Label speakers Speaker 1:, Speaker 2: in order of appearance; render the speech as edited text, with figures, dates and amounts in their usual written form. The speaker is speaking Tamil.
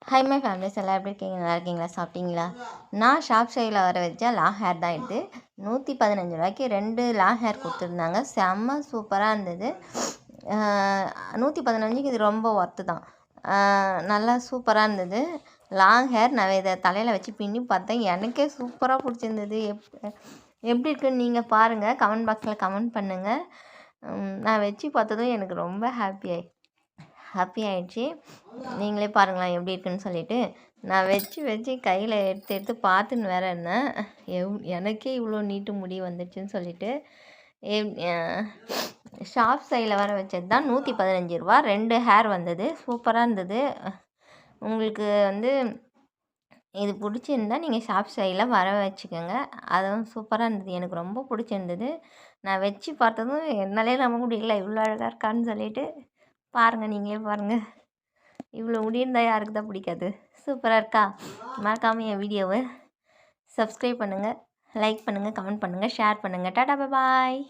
Speaker 1: ஹாய் மை ஃபேமிலிஸ் எல்லாம் எப்படி இருக்கீங்க? நல்லா இருக்கீங்களா? சாப்பிட்டீங்களா? நான் ஷாப் சைடில் வர வச்ச லாங் ஹேர் தான் இது. 115 ரூபாய்க்கு 2 லாங் ஹேர் கொடுத்துருந்தாங்க. செம்ம சூப்பராக இருந்தது. 115க்கு இது ரொம்ப ஒர்த்து தான். நல்லா சூப்பராக இருந்தது. லாங் ஹேர் நான் இதை தலையில் வச்சு பின்னி பார்த்தேன். எனக்கே சூப்பராக பிடிச்சிருந்தது. எப்படி இருக்குன்னு நீங்கள் பாருங்கள். கமெண்ட் பாக்ஸில் கமெண்ட் பண்ணுங்கள். நான் வச்சு பார்த்ததும் எனக்கு ரொம்ப ஹாப்பி ஆகிடுச்சி. நீங்களே பாருங்களேன் எப்படி இருக்குன்னு சொல்லிவிட்டு. நான் வச்சு கையில் எடுத்து பார்த்துன்னு வேறு இருந்தேன். எனக்கே இவ்வளோ நீட்டு முடி வந்துடுச்சுன்னு சொல்லிவிட்டு. ஷாப் சைடில் வர வச்சது தான். 115 ரூபா 2 ஹேர் வந்தது. சூப்பராக இருந்தது. உங்களுக்கு இது பிடிச்சிருந்தா நீங்கள் ஷாப் சைடில் வர வச்சுக்கோங்க. அதுவும் சூப்பராக இருந்தது. எனக்கு ரொம்ப பிடிச்சிருந்தது. நான் வச்சு பார்த்ததும் என்னாலே நம்ப முடியல இவ்வளோ அழகாக இருக்கான்னு சொல்லிவிட்டு. பாருங்கள், நீங்களே பாருங்கள். இவ்வளோ முடி இருந்தால் யாருக்கு தான் பிடிக்காது? சூப்பராக இருக்கா? மறக்காமல் என் வீடியோவை சப்ஸ்கிரைப் பண்ணுங்கள், லைக் பண்ணுங்கள், கமெண்ட் பண்ணுங்கள், ஷேர் பண்ணுங்கள். டாடா பாய்.